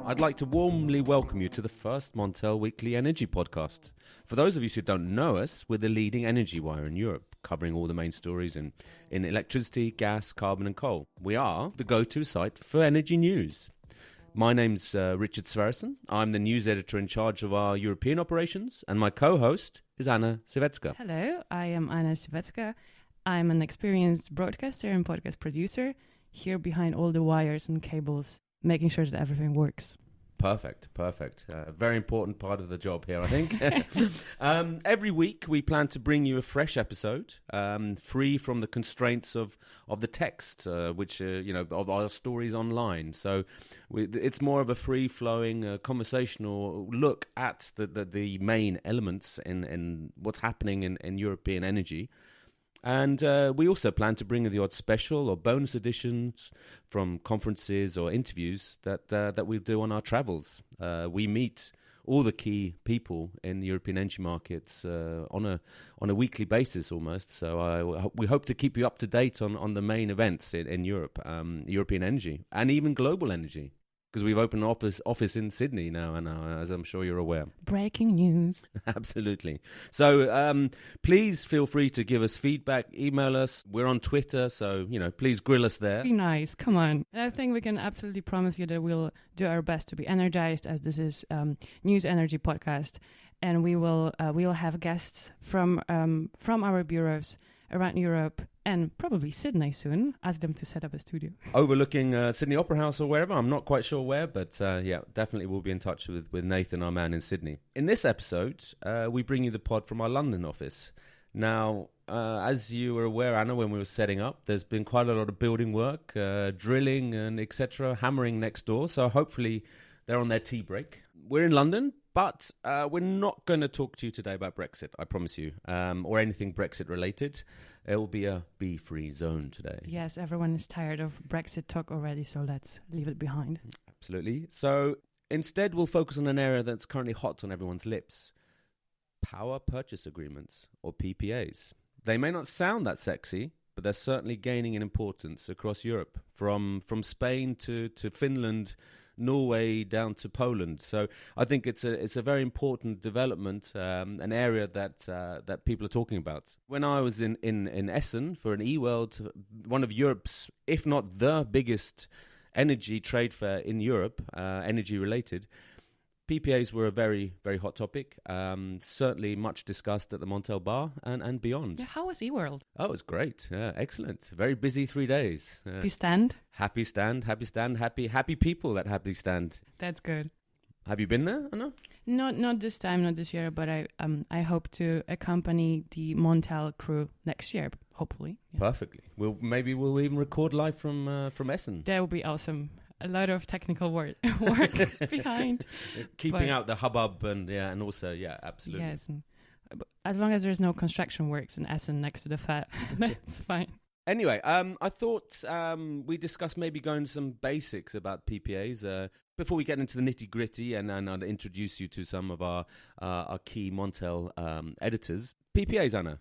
I'd like to warmly welcome you to the first Montel Weekly Energy Podcast. For those of you who don't know us, we're the leading energy wire in Europe, covering all the main stories in electricity, gas, carbon and coal. We are the go-to site for energy news. My name's Richard Sverrisson. I'm the news editor in charge of our European operations, and my co-host is Anna Sivecka. Hello, I am Anna Sivecka. I'm an experienced broadcaster and podcast producer, here behind all the wires and cables, making sure that everything works. Perfect. Very important part of the job here, I think. Every week we plan to bring you a fresh episode, free from the constraints of the text, which of our stories online. So it's more of a free-flowing, conversational look at the main elements in what's happening in European energy. And we also plan to bring the odd special or bonus editions from conferences or interviews that we'll do on our travels. We meet all the key people in the European energy markets on a weekly basis almost. So we hope to keep you up to date on the main events in Europe, European energy, and even global energy. Because we've opened an office in Sydney now, and as I'm sure you're aware. Breaking news. Absolutely. So please feel free to give us feedback, email us. We're on Twitter, so please grill us there. Be nice, come on. I think we can absolutely promise you that we'll do our best to be energized, as this is News Energy Podcast, and we'll have guests from our bureaus around Europe and probably Sydney soon. Ask them to set up a studio. Overlooking Sydney Opera House or wherever. I'm not quite sure where, but definitely we'll be in touch with Nathan, our man in Sydney. In this episode, we bring you the pod from our London office. Now, as you were aware, Anna, when we were setting up, there's been quite a lot of building work, drilling and etc., hammering next door. So hopefully they're on their tea break. We're in London, but we're not going to talk to you today about Brexit, I promise you, or anything Brexit related. It will be a be-free zone today. Yes, everyone is tired of Brexit talk already, so let's leave it behind. Absolutely. So instead, we'll focus on an area that's currently hot on everyone's lips. Power purchase agreements, or PPAs. They may not sound that sexy, but they're certainly gaining in importance across Europe, from Spain to Finland, Norway down to Poland. So I think it's a very important development, an area that people are talking about. When I was in Essen for an eWorld, one of Europe's, if not the biggest energy trade fair in Europe, energy related, PPAs were a very, very hot topic, certainly much discussed at the Montel Bar and beyond. Yeah, how was eWorld? Oh, it was great. Yeah, excellent. Very busy 3 days. Happy stand? Happy stand, happy people at Happy Stand. That's good. Have you been there, Anna? Not this time, not this year, but I hope to accompany the Montel crew next year, hopefully. Yeah. Perfectly. Maybe we'll even record live from Essen. That would be awesome. A lot of technical work behind. Keeping out the hubbub and also, absolutely. Yes, as long as there's no construction works in Essen next to the fair, that's fine. Anyway, I thought we discussed maybe going to some basics about PPAs before we get into the nitty-gritty, and I'll introduce you to some of our key Montel editors. PPAs, Anna,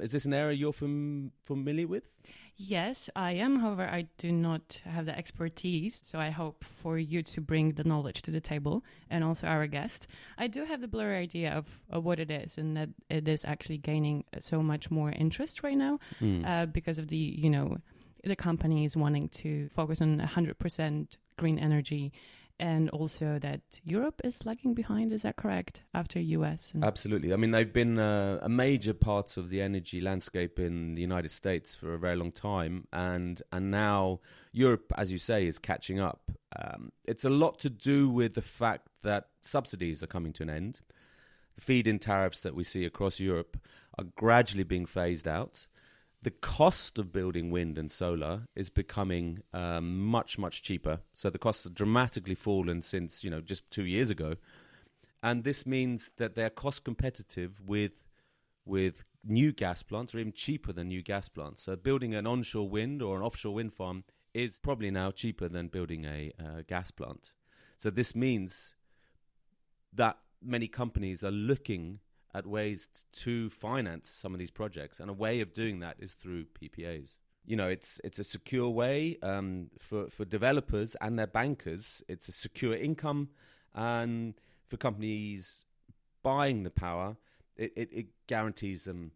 is this an area you're familiar with? Yes, I am. However, I do not have the expertise, so I hope for you to bring the knowledge to the table, and also our guest. I do have the blurry idea of what it is, and that it is actually gaining so much more interest right now because of the companies wanting to focus on 100% green energy. And also that Europe is lagging behind, is that correct, after US? Absolutely. I mean, they've been a major part of the energy landscape in the United States for a very long time. And now Europe, as you say, is catching up. It's a lot to do with the fact that subsidies are coming to an end. The feed-in tariffs that we see across Europe are gradually being phased out. The cost of building wind and solar is becoming much, much cheaper. So the costs have dramatically fallen since, just 2 years ago. And this means that they're cost competitive with new gas plants, or even cheaper than new gas plants. So building an onshore wind or an offshore wind farm is probably now cheaper than building a gas plant. So this means that many companies are looking at ways to finance some of these projects, and a way of doing that is through PPAs. it's a secure way for developers and their bankers. It's a secure income, and for companies buying the power, it guarantees them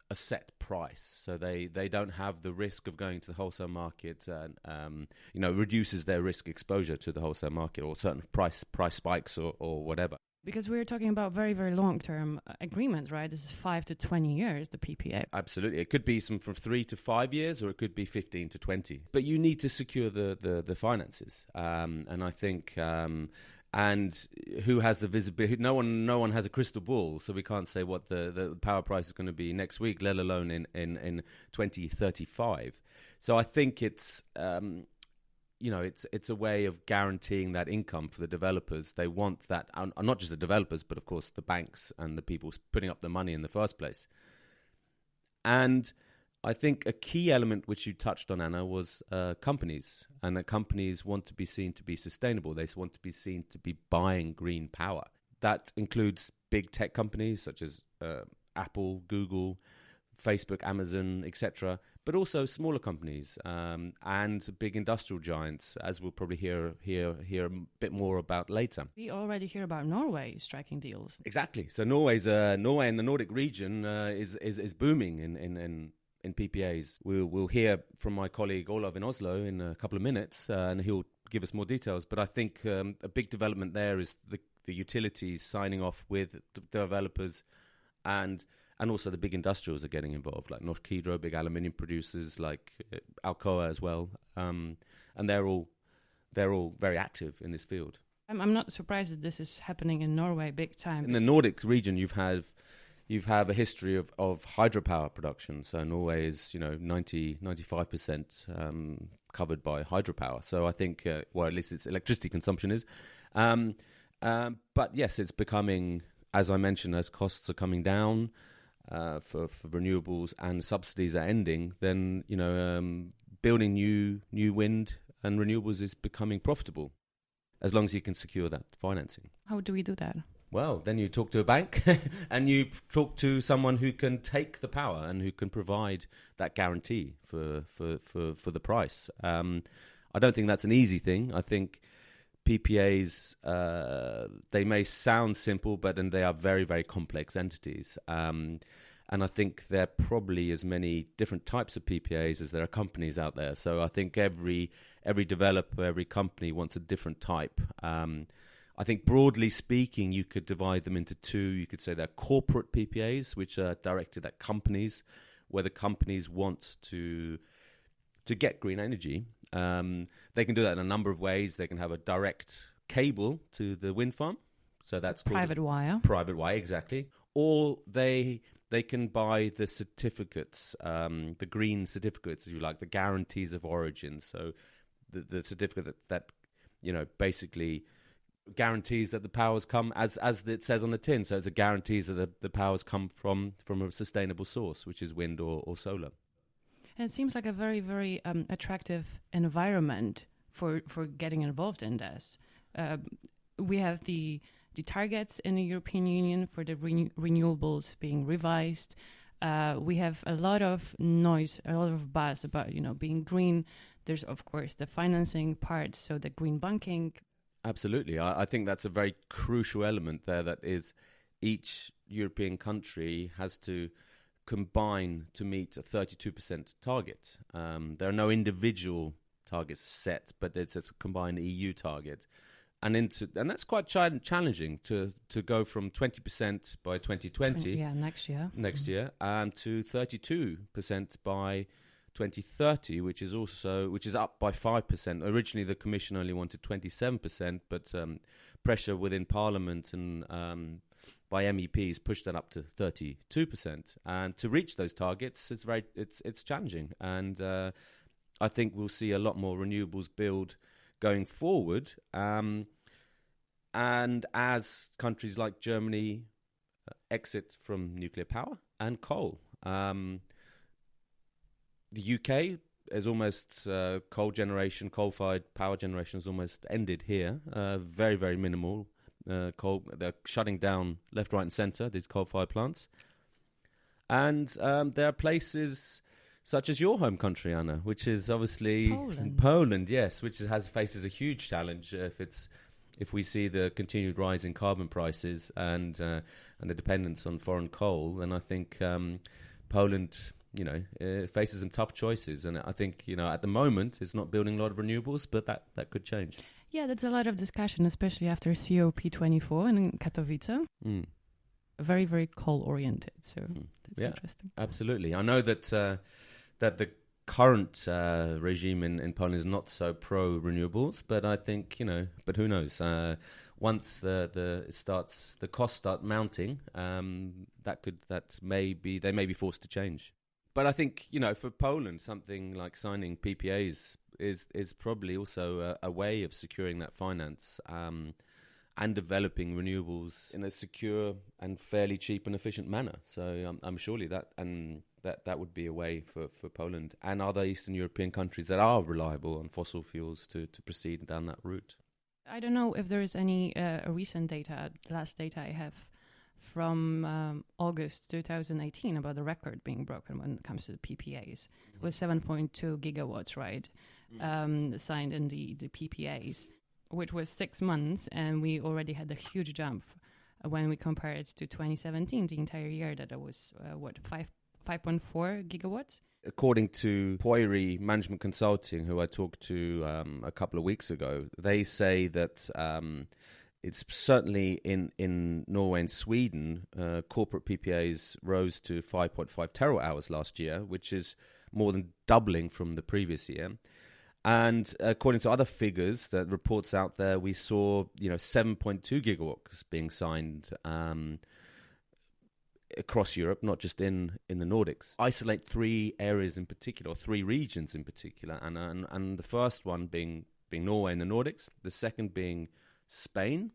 a set price, so they don't have the risk of going to the wholesale market, and reduces their risk exposure to the wholesale market or certain price spikes or whatever. Because we're talking about very, very long-term agreements, right? This is 5 to 20 years, the PPA. Absolutely. It could be from 3 to 5 years, or it could be 15 to 20. But you need to secure the finances. And I think, and who has the visibility? No one has a crystal ball, so we can't say what the power price is going to be next week, let alone in 2035. So I think it's... it's a way of guaranteeing that income for the developers. They want that, and not just the developers, but of course the banks and the people putting up the money in the first place. And I think a key element which you touched on, Anna, was companies, and that companies want to be seen to be sustainable. They want to be seen to be buying green power. That includes big tech companies such as Apple, Google, Facebook, Amazon, etc., but also smaller companies and big industrial giants, as we'll probably hear a bit more about later. We already hear about Norway striking deals. Exactly. So Norway in the Nordic region is booming in PPAs. We'll hear from my colleague Olav in Oslo in a couple of minutes, and he'll give us more details. But I think a big development there is the utilities signing off with the developers, and also the big industrials are getting involved, like Norsk Hydro, big aluminium producers, like Alcoa as well, and they're all very active in this field. I'm not surprised that this is happening in Norway big time. In the Nordic region, you have a history of hydropower production. So Norway is 95% covered by hydropower. So I think, well, at least its electricity consumption is. But yes, it's becoming, as I mentioned, as costs are coming down. For renewables and subsidies are ending, then building new wind and renewables is becoming profitable, as long as you can secure that financing. How do we do that? Well, then you talk to a bank and you talk to someone who can take the power and who can provide that guarantee for the price. I don't think that's an easy thing. I think PPAs, they may sound simple, but they are very, very complex entities. And I think there are probably as many different types of PPAs as there are companies out there. So I think every developer, every company wants a different type. I think broadly speaking, you could divide them into two. You could say they're corporate PPAs, which are directed at companies, where the companies want to get green energy. They can do that in a number of ways. They can have a direct cable to the wind farm. So that's private wire. Private wire, exactly. Or they can buy the certificates, the green certificates, if you like, the guarantees of origin. So the certificate that basically guarantees that the powers come as it says on the tin. So it's a guarantees that the powers come from a sustainable source, which is wind or solar. And it seems like a very, very attractive environment for getting involved in this. We have the targets in the European Union for the renewables being revised. We have a lot of noise, a lot of buzz about being green. There's of course the financing part, so the green banking. Absolutely, I think that's a very crucial element there. That is, each European country has to combine to meet a 32% target. There are no individual targets set, but it's a combined EU target. And that's quite challenging to go from 20% by 2020. Yeah, next year, and to 32% by 2030, which is up by 5%. Originally, the Commission only wanted 27%, but pressure within Parliament and by MEPs pushed that up to 32%. And to reach those targets, it's challenging. And I think we'll see a lot more renewables build going forward, and as countries like Germany exit from nuclear power and coal, the UK is almost coal-fired power generation is almost ended here. Very, very minimal coal. They're shutting down left, right, and centre these coal-fired plants, and there are places such as your home country, Anna, which is obviously Poland, yes, which faces a huge challenge if we see the continued rise in carbon prices and the dependence on foreign coal. Then I think Poland, faces some tough choices, and I think at the moment it's not building a lot of renewables, but that could change. Yeah, that's a lot of discussion, especially after COP24 in Katowice. Very, very coal-oriented, so that's interesting. Absolutely. I know that the current regime in Poland is not so pro-renewables, but I think, but who knows? Once the costs start mounting, they may be forced to change. But I think, for Poland, something like signing PPAs is probably also a way of securing that finance and developing renewables in a secure and fairly cheap and efficient manner. So I'm surely that would be a way for Poland and other Eastern European countries that are reliable on fossil fuels to proceed down that route. I don't know if there is any recent data. The last data I have from August 2018 about the record being broken when it comes to the PPAs. It was 7.2 gigawatts, right? Signed in the PPAs, which was 6 months, and we already had a huge jump when we compare it to 2017, the entire year that it was 5.4 gigawatts. According to Poiri Management Consulting, who I talked to a couple of weeks ago, they say that it's certainly in Norway and Sweden, corporate PPAs rose to 5.5 terawatt hours last year, which is more than doubling from the previous year. And according to other figures, that reports out there, we saw 7.2 gigawatts being signed across Europe, not just in the Nordics. Isolate three areas in particular, or three regions in particular, and the first one being Norway and the Nordics, the second being Spain,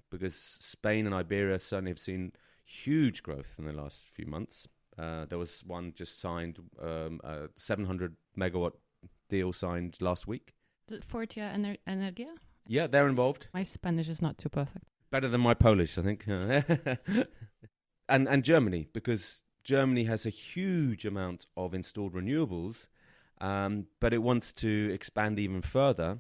because Spain and Iberia certainly have seen huge growth in the last few months. There was one just signed, a 700 megawatt deal signed last week. Fortia Energia? Yeah, they're involved. My Spanish is not too perfect. Better than my Polish, I think. And Germany, because Germany has a huge amount of installed renewables, but it wants to expand even further.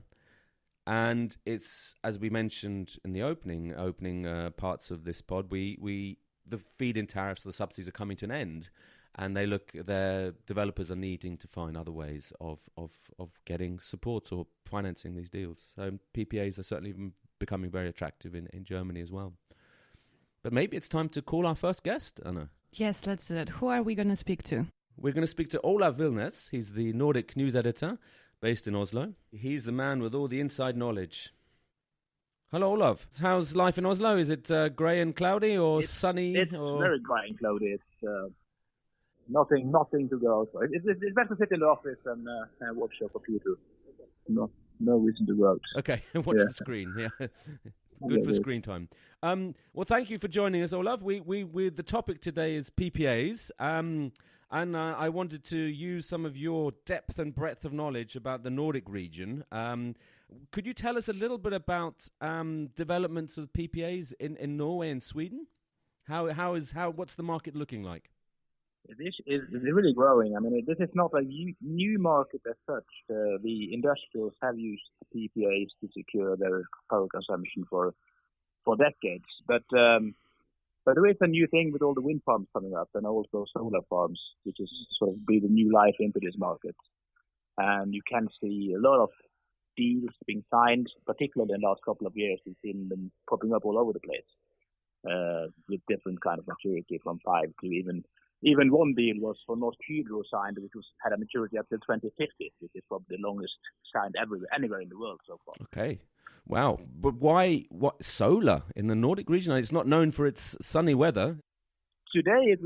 And it's, as we mentioned in the opening parts of this pod, the feed-in tariffs, the subsidies are coming to an end, and their developers are needing to find other ways of getting support or financing these deals. So PPAs are certainly becoming very attractive in Germany as well. But maybe it's time to call our first guest, Anna. Yes, let's do that. Who are we going to speak to? We're going to speak to Olav Vilnes. He's the Nordic news editor based in Oslo. He's the man with all the inside knowledge. Hello, Olav. How's life in Oslo? Is it grey and cloudy or sunny? It's very grey and cloudy. It's nothing to go outside. It's better to sit in the office and watch your computer. No reason to go out. Okay, watch the screen. Yeah. Good for screen time. Well, thank you for joining us, Olav. The topic today is PPAs, and I wanted to use some of your depth and breadth of knowledge about the Nordic region. Could you tell us a little bit about developments of PPAs in Norway and Sweden? What's the market looking like? This is really growing. I mean, this is not a new market as such. The industrials have used PPAs to secure their power consumption for decades. But there is a new thing with all the wind farms coming up and also solar farms, which is sort of breathing new life into this market. And you can see a lot of deals being signed, particularly in the last couple of years. We've seen them popping up all over the place with different kind of maturity from 5 to even one deal was for Norsk Hydro signed, which had a maturity up to 2050, which is probably the longest signed anywhere in the world so far. Okay. Wow. But why solar in the Nordic region? It's not known for its sunny weather. Today it's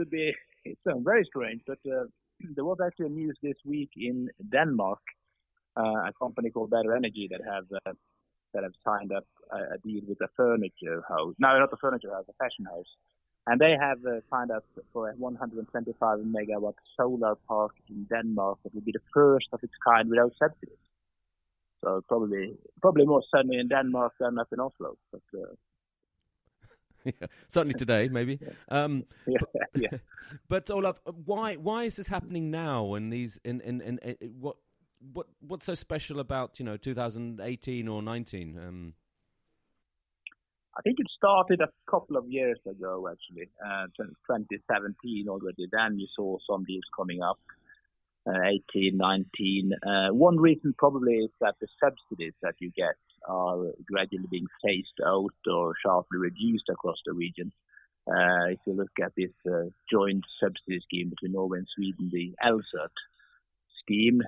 very strange, but there was actually news this week in Denmark, a company called Better Energy that have signed up a deal with a furniture house. No, not a furniture house, a fashion house. And they have signed up for a 125 megawatt solar park in Denmark that will be the first of its kind without subsidies. So probably more sunny in Denmark than up in Oslo. But Yeah, certainly today, maybe. Yeah, yeah. But Olav, why is this happening now? And what's so special about 2018 or 19? I think it started a couple of years ago, actually, 2017 already. Then you saw some deals coming up, 18, 19. One reason probably is that the subsidies that you get are gradually being phased out or sharply reduced across the region. If you look at this joint subsidy scheme between Norway and Sweden, the ELSERT scheme,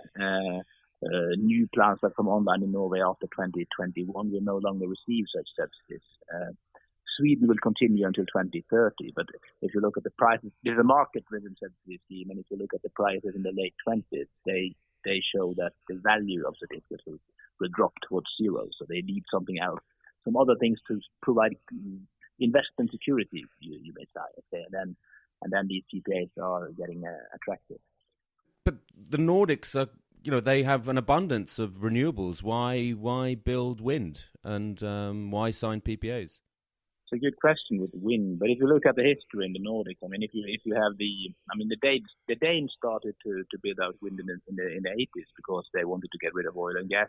new plants that come online in Norway after 2021 will no longer receive such subsidies. Sweden will continue until 2030, but if you look at the prices, there's a market-driven subsidy scheme, and if you look at the prices in the late 20s, they show that the value of certificates will drop towards zero, so they need something else, some other things to provide investment security, you may say, and then these PPAs are getting attractive. But the Nordics are, they have an abundance of renewables. Why build wind, and why sign PPAs? It's a good question with wind, but if you look at the history in the Nordics, I mean, if you have the Danes started to build out wind in the 80s because they wanted to get rid of oil and gas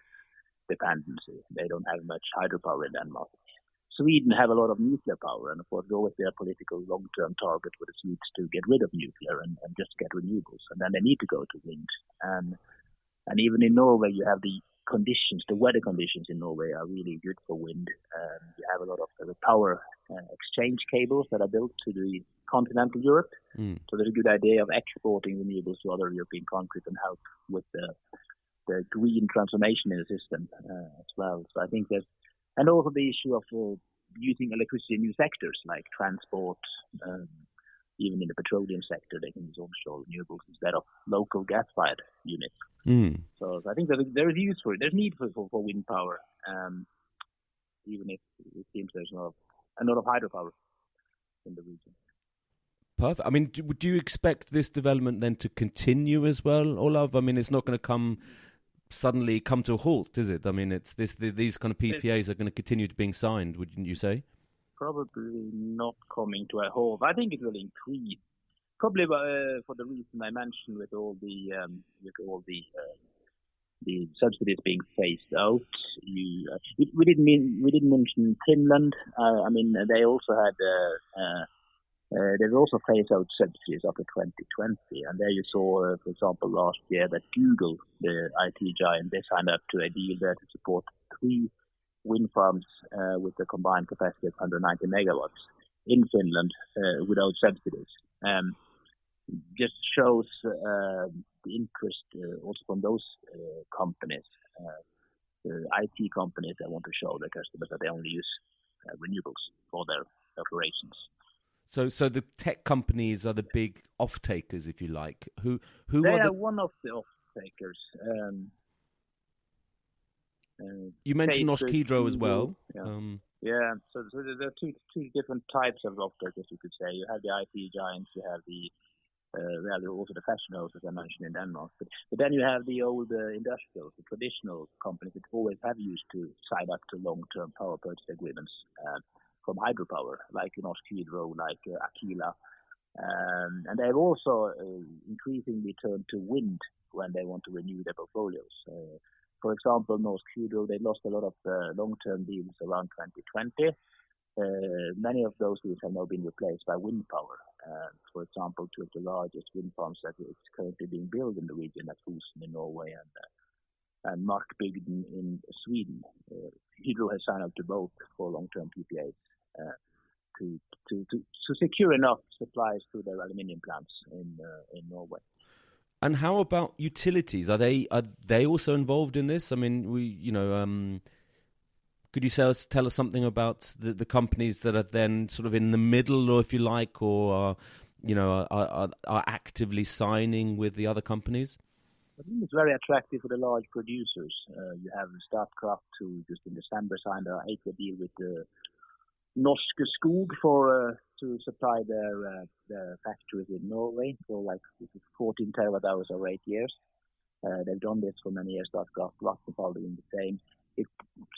dependency. They don't have much hydropower in Denmark. Sweden have a lot of nuclear power, and of course, always their political long-term target for the Swedes to get rid of nuclear and just get renewables, and then they need to go to wind. And even in Norway, you have the weather conditions in Norway are really good for wind. You have a lot of power exchange cables that are built to the continental Europe. So there's a good idea of exporting renewables to other European countries and help with the green transformation in the system as well. So I think and also the issue of using electricity in new sectors like transport. Even in the petroleum sector, they can use offshore renewables instead of local gas-fired units. So I think there is use for it. There's need for wind power, even if it seems there's not a lot of hydropower in the region. Perfect. I mean, do you expect this development then to continue as well, Olav? I mean, it's not going to suddenly come to a halt, is it? I mean, these kind of PPAs are going to continue to being signed, wouldn't you say? Probably not coming to a halt. I think it will increase, probably for the reason I mentioned, with all the subsidies being phased out. We didn't mention Finland. I mean, they also had they've also phased out subsidies after 2020, and there you saw, for example, last year that Google, the IT giant, they signed up to a deal there to support 3 wind farms with a combined capacity of 190 megawatts in Finland without subsidies. Just shows the interest also from those companies, IT companies that want to show their customers that they only use renewables for their operations. So the tech companies are the big off-takers, if you like. Who they are are one of the off-takers. You mentioned Norsk Hydro as well. Yeah. So there are two different types of off-takers, you could say. You have the IT giants, you have also the fashion houses I mentioned in Denmark. But then you have the old industrials, the traditional companies that always have used to sign up to long-term power purchase agreements from hydropower, like Norsk Hydro, like Cala. And they've also increasingly turned to wind when they want to renew their portfolios. For example, Norsk Hydro, they lost a lot of long-term deals around 2020. Many of those deals have now been replaced by wind power. For example, 2 of the largest wind farms that is currently being built in the region, at Fosen in Norway and Markbygden in Sweden. Hydro has signed up to both for long-term PPAs to secure enough supplies to their aluminium plants in Norway. And how about utilities? Are they also involved in this? I mean, could you tell us something about the companies that are then sort of in the middle, or if you like, or are actively signing with the other companies? I think it's very attractive for the large producers. You have Statkraft, who just in December signed an 8-year deal with the Norske Skog to supply their factories in Norway for like 14 terawatt hours over 8 years. They've done this for many years. Statkraft, Vattenfall doing the same. If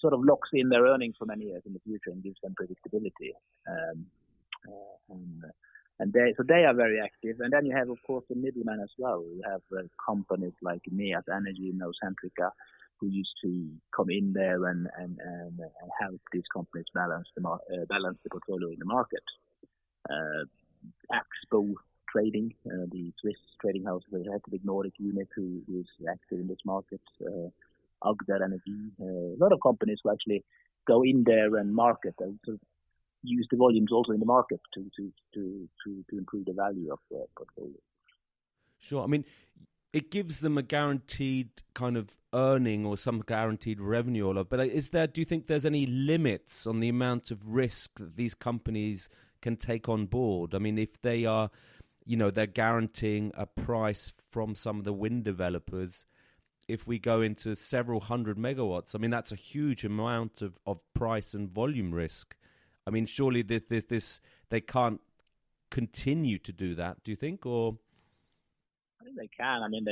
sort of locks in their earnings for many years in the future and gives them predictability. They are very active. And then you have, of course, the middlemen as well. You have companies like Neas Energy and Centrica, who used to come in there and help these companies balance the portfolio in the market. Axpo Trading, the Swiss trading house, they had the big Nordic unit who is active in this market. Agder Energy, a lot of companies who actually go in there and market and sort of use the volumes also in the market to improve the value of the portfolio. Sure. I mean, it gives them a guaranteed kind of earning or some guaranteed revenue, Olav. But do you think there's any limits on the amount of risk that these companies can take on board? I mean, if they are, they're guaranteeing a price from some of the wind developers, if we go into several hundred megawatts, I mean, that's a huge amount of price and volume risk. I mean, surely they can't continue to do that, do you think? Or I think they can. I mean,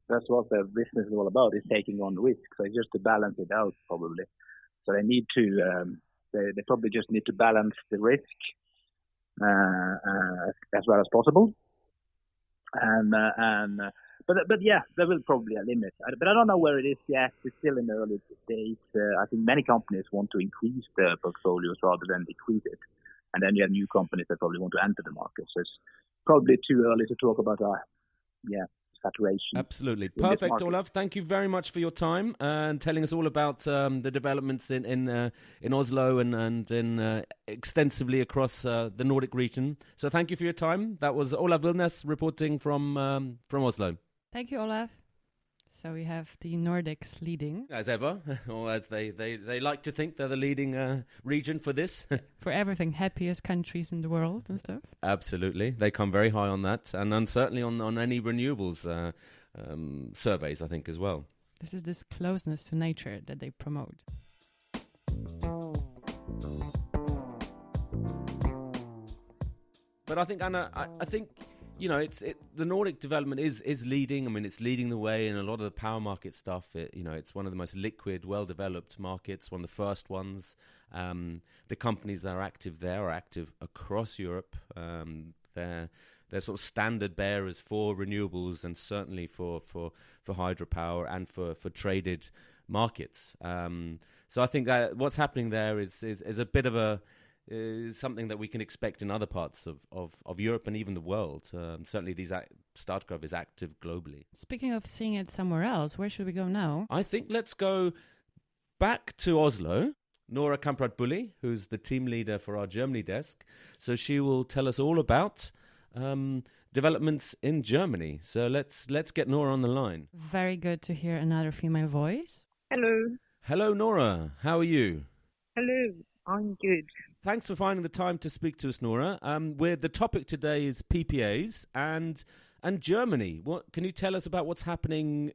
that's what their business is all about, is taking on risk. So it's just to balance it out, probably. So they need to, they probably just need to balance the risk as well as possible. But yeah, there will probably a limit. But I don't know where it is yet. It's still in the early days. I think many companies want to increase their portfolios rather than decrease it. And then you have new companies that probably want to enter the market. So it's probably too early to talk about saturation. Absolutely. Perfect, Olav. Thank you very much for your time and telling us all about the developments in Oslo and in extensively across the Nordic region. So thank you for your time. That was Olav Vilnes reporting from Oslo. Thank you, Olav. So we have the Nordics leading. As ever, or as they like to think they're the leading region for this. For everything, happiest countries in the world and stuff. Absolutely. They come very high on that, and certainly on any renewables surveys, I think, as well. This is this closeness to nature that they promote. But I think, Anna, I think... the Nordic development is leading. I mean, it's leading the way in a lot of the power market stuff. It's one of the most liquid, well-developed markets, one of the first ones. The companies that are active there are active across Europe. They're sort of standard bearers for renewables and certainly for hydropower and for traded markets. So I think that what's happening there is a bit of something that we can expect in other parts of Europe and even the world. Certainly Statkraft is active globally. Speaking of seeing it somewhere else, where should we go now? I think let's go back to Oslo. Nora Kamprath Buli, who's the team leader for our Germany desk. So she will tell us all about developments in Germany. So let's get Nora on the line. Very good to hear another female voice. Hello. Hello, Nora. How are you? Hello. I'm good. Thanks for finding the time to speak to us, Nora. The topic today is PPAs and Germany. What can you tell us about what's happening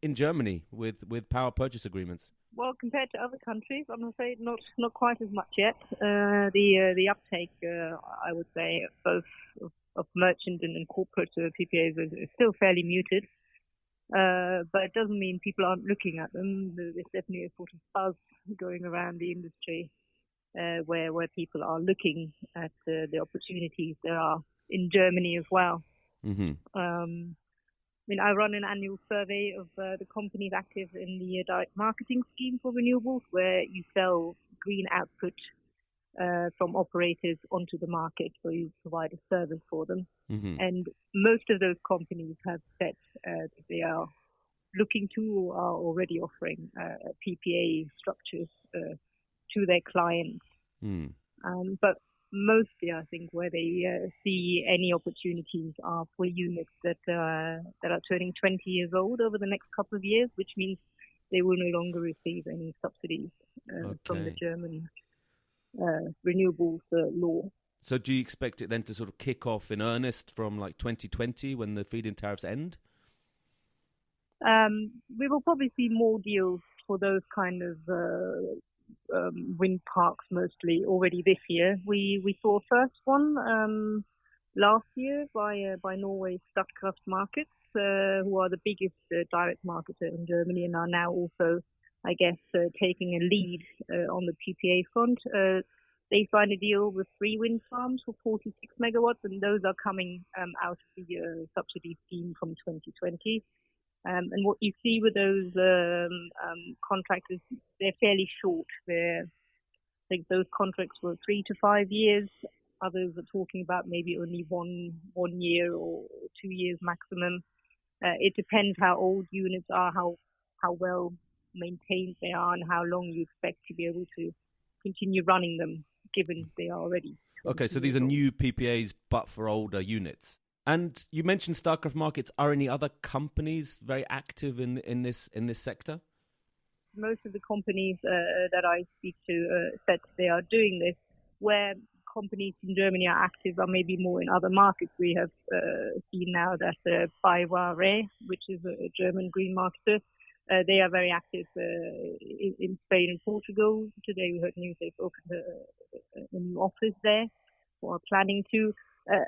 in Germany with power purchase agreements? Well, compared to other countries, I'm afraid not quite as much yet. The uptake, I would say, both of merchant and corporate PPAs is still fairly muted. But it doesn't mean people aren't looking at them. There's definitely a sort of buzz going around the industry where people are looking at the opportunities there are in Germany as well. Mm-hmm. I run an annual survey of the companies active in the direct marketing scheme for renewables, where you sell green output from operators onto the market, so you provide a service for them. Mm-hmm. And most of those companies have said that they are looking to or are already offering PPA structures to their clients. Mm. But mostly, I think, where they see any opportunities are for units that are turning 20 years old over the next couple of years, which means they will no longer receive any subsidies from the German renewables law. So do you expect it then to sort of kick off in earnest from like 2020 when the feed-in tariffs end? We will probably see more deals for those kind of wind parks mostly already this year. We saw a first one last year by Norway's Statkraft Markets, who are the biggest direct marketer in Germany and are now also I guess, taking a lead on the PPA front. They signed a deal with 3 wind farms for 46 megawatts, and those are coming out of the subsidy scheme from 2020. And what you see with those contracts is they're fairly short. I think those contracts were 3 to 5 years. Others are talking about maybe only one year or 2 years maximum. It depends how old units are, how well maintained they are, and how long you expect to be able to continue running them, given they are already. Okay, so these are new PPAs, but for older units. And you mentioned Statkraft markets. Are any other companies very active in this sector? Most of the companies that I speak to said they are doing this. Where companies in Germany are active are maybe more in other markets. We have seen now that BayWa, which is a German green marketer, they are very active in Spain and Portugal. Today we heard news they've opened a new office there, or are planning to.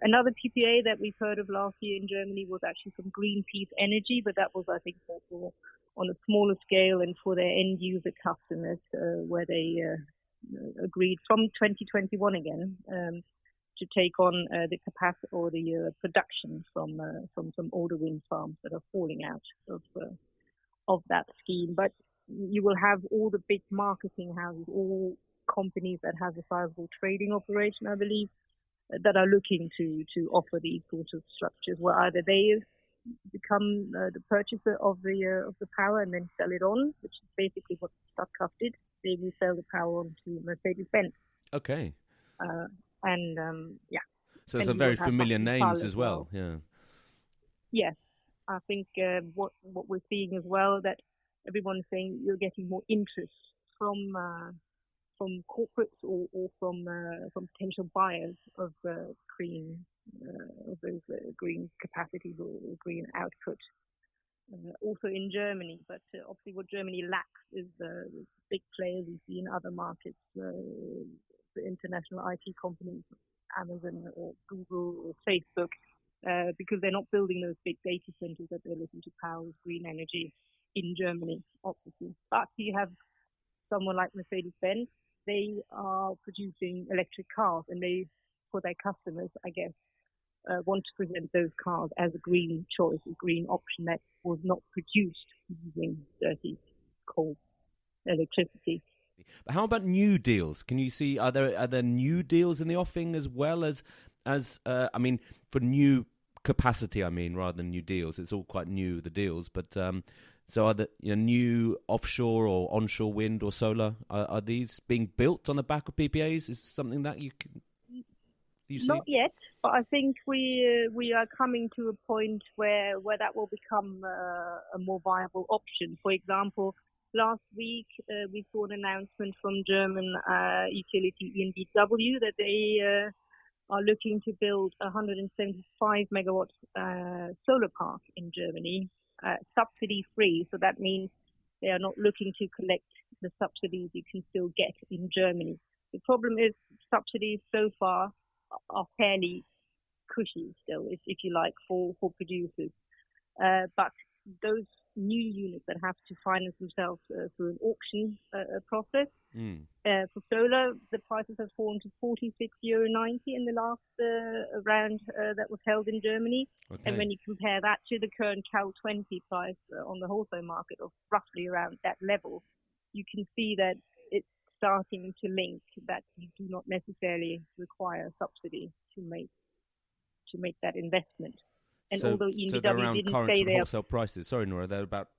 Another PPA that we've heard of last year in Germany was actually from Greenpeace Energy, but that was, I think, more on a smaller scale and for their end user customers, where they agreed from 2021 again to take on the capacity or the production from some older wind farms that are falling out of that scheme. But you will have all the big marketing houses, all companies that have a sizable trading operation, I believe, that are looking to offer these sorts of structures, where either they become the purchaser of the power and then sell it on, which is basically what Statkraft did. They will sell the power on to Mercedes-Benz. Okay. Yeah. So some very familiar names as well. Yeah. Yes. I think what we're seeing as well, that everyone's saying you're getting more interest from corporates or from potential buyers of green of those green capacities or green output. Also in Germany, but obviously what Germany lacks is the big players we see in other markets, the international IT companies, Amazon or Google or Facebook, because they're not building those big data centers that they're looking to power with green energy in Germany, obviously. But you have someone like Mercedes-Benz. They are producing electric cars, and they, for their customers, I guess, want to present those cars as a green choice, a green option that was not produced using dirty coal electricity. But how about new deals? Can you see, are there new deals in the offing as well as I mean, for new capacity, I mean, rather than new deals? It's all quite new, the deals, but so are the new offshore or onshore wind or solar, are these being built on the back of PPAs? Is this something that you see? Not yet, but I think we are coming to a point where that will become a more viable option. For example, last week we saw an announcement from German utility EnBW that they are looking to build a 175 megawatt solar park in Germany, subsidy free. So that means they are not looking to collect the subsidies you can still get in Germany. The problem is subsidies so far are fairly cushy still, if you like, for producers. But those new units that have to finance themselves through an auction process, for solar, the prices have fallen to €46.90 in the last round that was held in Germany. Okay. And when you compare that to the current Cal 20 price on the wholesale market of roughly around that level, you can see that it's starting to link that you do not necessarily require subsidy to make that investment. And so, although EnBW they're around didn't current say they wholesale prices. Sorry, Nora, they're about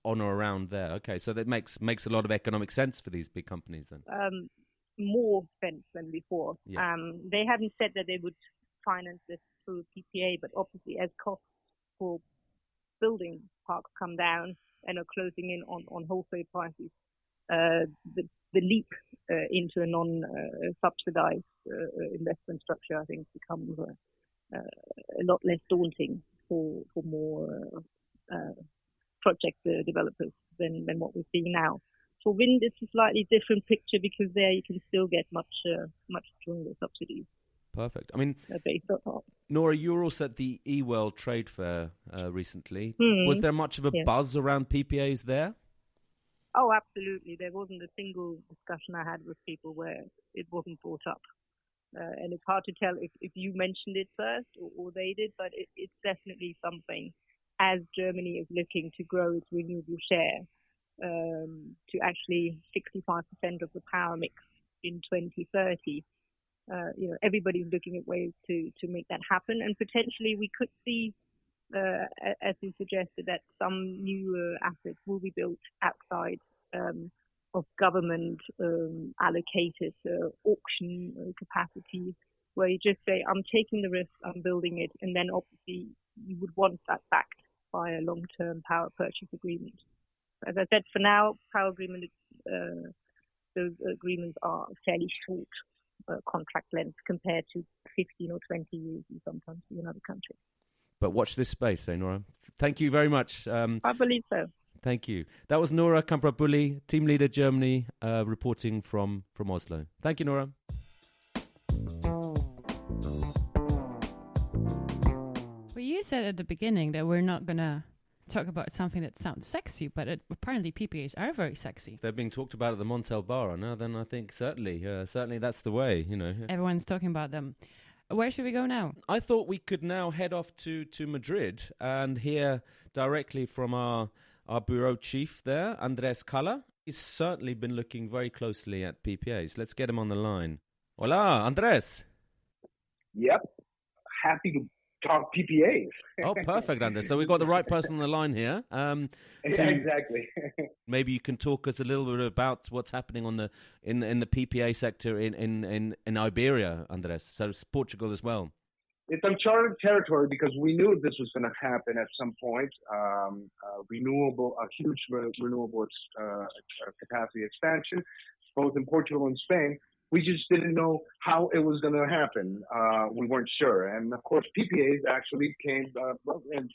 on or around there. Okay, so that makes a lot of economic sense for these big companies then. More sense than before. Yeah. They haven't said that they would finance this through PPA, but obviously as costs for building parks come down and are closing in on wholesale prices, the leap into a non-subsidized investment structure, I think, becomes a lot less daunting for more project developers than what we're seeing now. For wind, it's a slightly different picture because there you can still get much stronger subsidies. Perfect. I mean, based on Nora, you were also at the eWorld Trade Fair recently. Was there much of a buzz around PPAs there? Oh, absolutely. There wasn't a single discussion I had with people where it wasn't brought up. And it's hard to tell if you mentioned it first or they did, but it's definitely something as Germany is looking to grow its renewable share to actually 65% of the power mix in 2030. Everybody's looking at ways to make that happen, and potentially we could see, as you suggested, that some new assets will be built outside of government allocated auction capacity, where you just say, I'm taking the risk, I'm building it, and then obviously you would want that backed by a long-term power purchase agreement. As I said, for now, power agreement, those agreements are fairly short contract length compared to 15 or 20 years in sometimes in other countries. But watch this space, Nora. Thank you very much. I believe so. Thank you. That was Nora Kamprath Buli, team leader Germany, reporting from Oslo. Thank you, Nora. Well, you said at the beginning that we're not going to talk about something that sounds sexy, but apparently PPAs are very sexy. They're being talked about at the Montel Bar now, then I think certainly that's the way, Everyone's talking about them. Where should we go now? I thought we could now head off to Madrid and hear directly from our bureau chief there, Andres Cala. He's certainly been looking very closely at PPAs. Let's get him on the line. Hola, Andres. Yep. Happy to talk PPAs. Oh, perfect, Andres. So we've got the right person on the line here. Yeah, exactly. Maybe you can talk us a little bit about what's happening in the PPA sector in Iberia, Andres. So it's Portugal as well. It's uncharted territory because we knew this was going to happen at some point. A huge renewable capacity expansion, both in Portugal and Spain. We just didn't know how it was going to happen. We weren't sure. And of course, PPAs actually came, in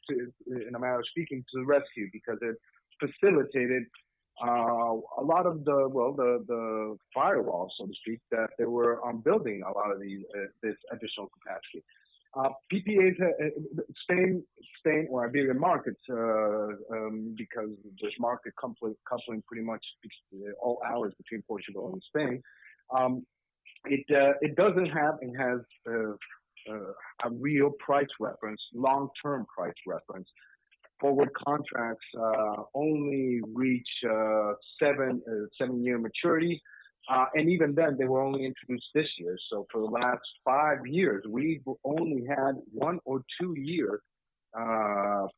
a matter of speaking, to the rescue because it facilitated a lot of the firewall, so to speak, that they were building a lot of this additional capacity. PPAs, Spain or Iberian markets, because there's market coupling pretty much all hours between Portugal and Spain. It doesn't have and has a real price reference, long-term price reference. Forward contracts only reach 7-year maturity. And even then, they were only introduced this year. So for the last 5 years, we've only had 1 or 2 year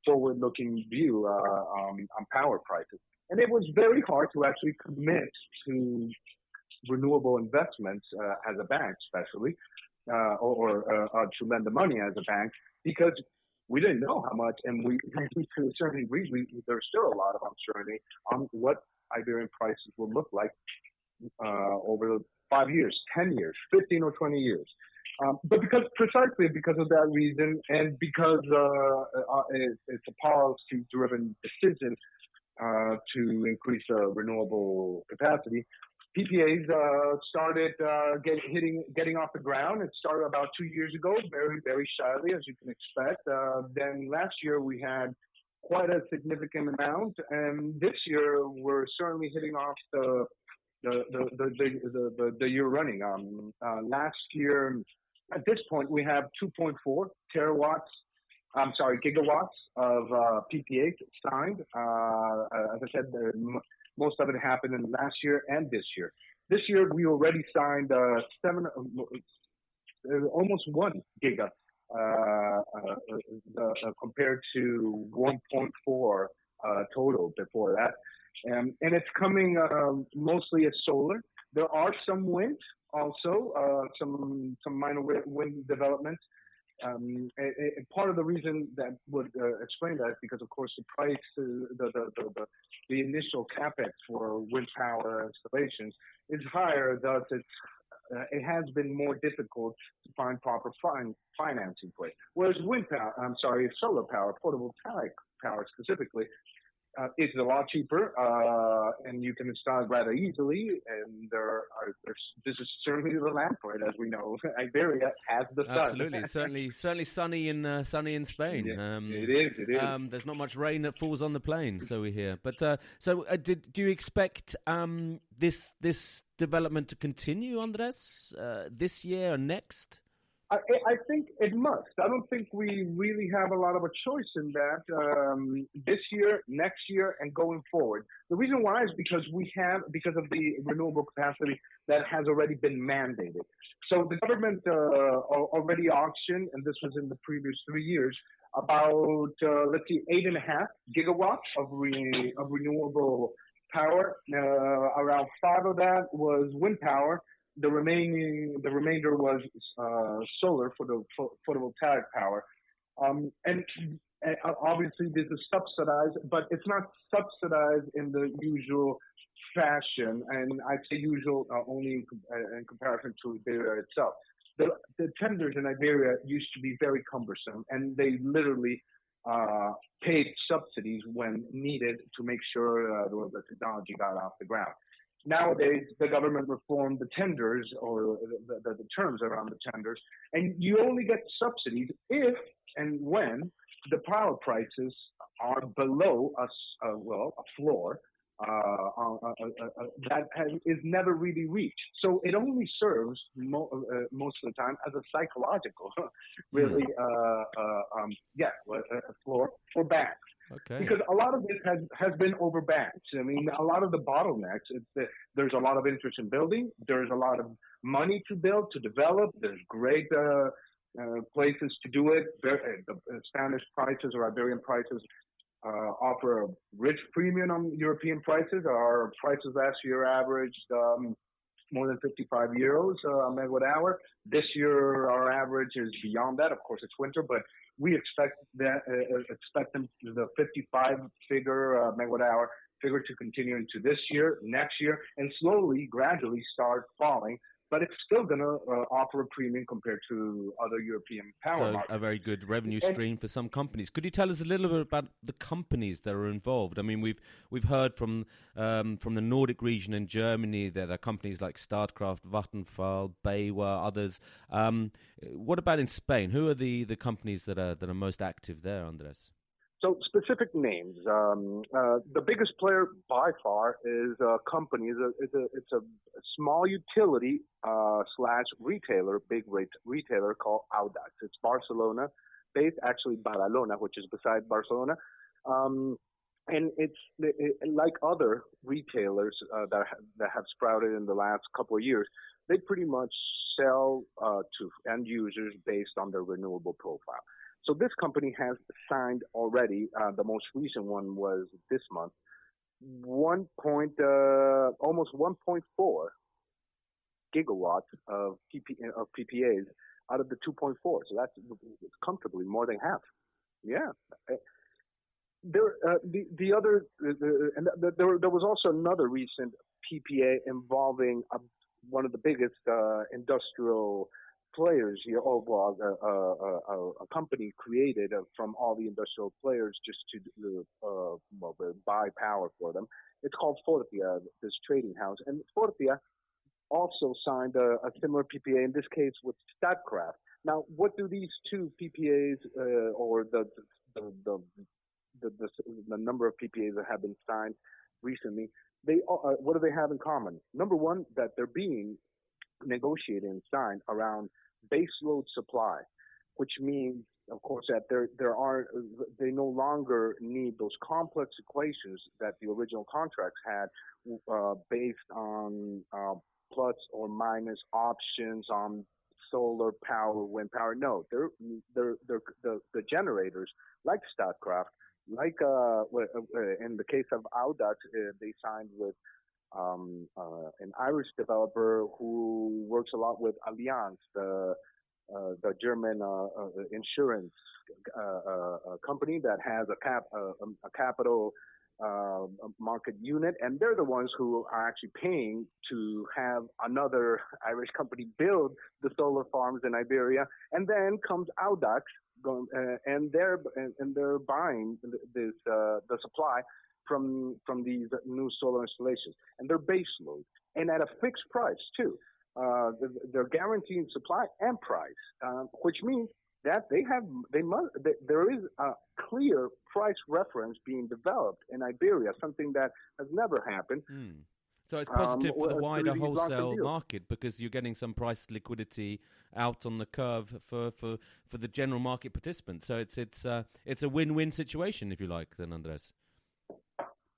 forward-looking view on power prices. And it was very hard to actually commit to renewable investments as a bank, especially, or to lend the money as a bank, because we didn't know how much, and to a certain degree, there's still a lot of uncertainty on what Iberian prices will look like over 5 years, 10 years, 15 or 20 years. But precisely because of that reason, and because it's a policy-driven decision to increase renewable capacity, PPAs started getting off the ground. It started about 2 years ago, very, very shyly, as you can expect. Then last year we had quite a significant amount, and this year we're certainly hitting off the year running. Last year, at this point, we have 2.4 gigawatts of PPAs signed. As I said, most of it happened in last year and this year. This year, we already signed almost 1 giga compared to 1.4 total before that. And it's coming mostly as solar. There are some wind also, some minor wind developments. Part of the reason that would explain that is because, of course, the price, the initial capex for wind power installations is higher. Thus, it has been more difficult to find proper financing for it. Whereas solar power, photovoltaic power specifically, It's a lot cheaper, and you can install it rather easily. And this is certainly the land for it, as we know. Iberia has the sun. Absolutely, certainly sunny in Spain. Yeah, it is. There's not much rain that falls on the plain, so we hear. But do you expect this development to continue, Andres, this year or next? I think it must. I don't think we really have a lot of a choice in that this year, next year, and going forward. The reason why is because of the renewable capacity that has already been mandated. So the government already auctioned, and this was in the previous 3 years, about 8.5 gigawatts of renewable power. Around 5 of that was wind power. The remainder was solar for the photovoltaic power, and obviously this is subsidized, but it's not subsidized in the usual fashion, and I'd say usual only in comparison to Iberia itself. The tenders in Iberia used to be very cumbersome, and they literally paid subsidies when needed to make sure the technology got off the ground. Nowadays, the government reformed the tenders or the terms around the tenders, and you only get subsidies if and when the power prices are below a floor that is never really reached. So it only serves most of the time as a psychological, really, a floor for banks. Okay. Because a lot of this has been overbanked. I mean, a lot of the bottlenecks, there's a lot of interest in building. There's a lot of money to build, to develop. There's great places to do it. The Spanish prices or Iberian prices offer a rich premium on European prices. Our prices last year averaged more than 55 euros a megawatt hour. This year, our average is beyond that. Of course, it's winter, but we expect them the 55 figure megawatt hour figure to continue into this year, next year, and slowly, gradually start falling. But it's still going to offer a premium compared to other European power markets. So a very good revenue stream for some companies. Could you tell us a little bit about the companies that are involved? I mean, we've heard from the Nordic region in Germany that there are companies like Statkraft, Vattenfall, BayWa, others. What about in Spain? Who are the companies that are most active there, Andres? So specific names. The biggest player by far is a company. It's a small utility / retailer, big retailer called Audax. It's Barcelona based, actually Badalona, which is beside Barcelona. And it's like other retailers that have sprouted in the last couple of years. They pretty much sell to end users based on their renewable profile. So this company has signed already, the most recent one was this month, almost 1.4 gigawatts of PPAs out of the 2.4. So that's comfortably more than half. Yeah. There was also another recent PPA involving one of the biggest industrial players here, a company created from all the industrial players just to buy power for them. It's called Fortia, this trading house. And Fortia also signed a similar PPA, in this case with Statkraft. Now, what do these two PPAs or the number of PPAs that have been signed recently, what do they have in common? Number one, that they're being negotiated and signed around baseload supply, which means, of course, that they no longer need those complex equations that the original contracts had, based on plus or minus options on solar power, wind power. No, they're the generators like Statkraft, like in the case of Audax, they signed with an Irish developer who works a lot with Allianz, the German insurance company that has a capital market unit, and they're the ones who are actually paying to have another Irish company build the solar farms in Iberia. And then comes Audax, and they're buying the supply from these new solar installations, and they're base load and at a fixed price too. They're guaranteeing supply and price, which means that there is a clear price reference being developed in Iberia, something that has never happened. So it's positive for the wider wholesale market because you're getting some price liquidity out on the curve for the general market participants. So it's a win-win situation, if you like, then, Andres.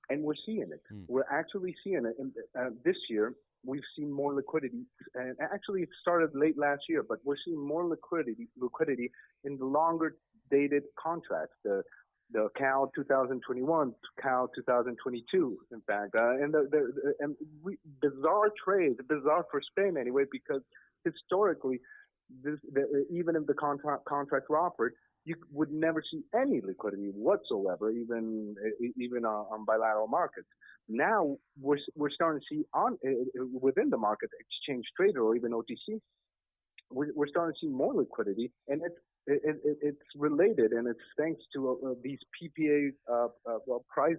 And we're seeing it. We're actually seeing it. And, this year, we've seen more liquidity. And actually, it started late last year, but we're seeing more liquidity in the longer-dated contracts. The Cala 2021 to Cala 2022, in fact, bizarre trades, bizarre for Spain anyway, because historically, even if the contracts were offered, you would never see any liquidity whatsoever, even on bilateral markets. Now we're starting to see within the market, exchange traded or even OTC, we're starting to see more liquidity, and it's related, and it's thanks to these PPA price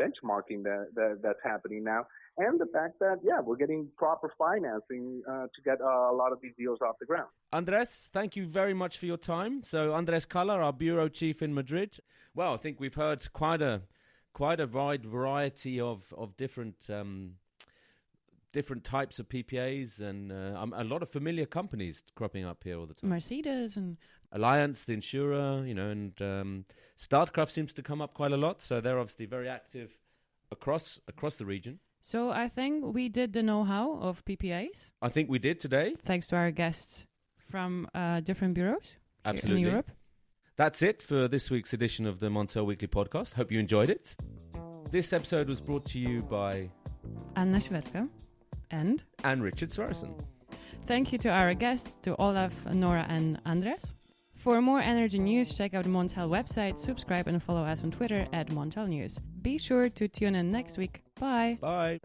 benchmarking that's happening now, and the fact that we're getting proper financing to get a lot of these deals off the ground. Andres, thank you very much for your time. So Andres Cala, our bureau chief in Madrid. Well, I think we've heard quite a wide variety of different types of PPAs and a lot of familiar companies cropping up here all the time. Mercedes and Alliance, the insurer, and Startcraft seems to come up quite a lot. So they're obviously very active across the region. So I think we did the know-how of PPAs. I think we did today. Thanks to our guests from different bureaus Absolutely. in Europe. That's it for this week's edition of the Montel Weekly podcast. Hope you enjoyed it. This episode was brought to you by Anna Svetska and Richard Sverrisson. Thank you to our guests, to Olav, Nora and Andres. For more energy news, check out the Montel website, subscribe and follow us on Twitter @MontelNews. Be sure to tune in next week. Bye. Bye.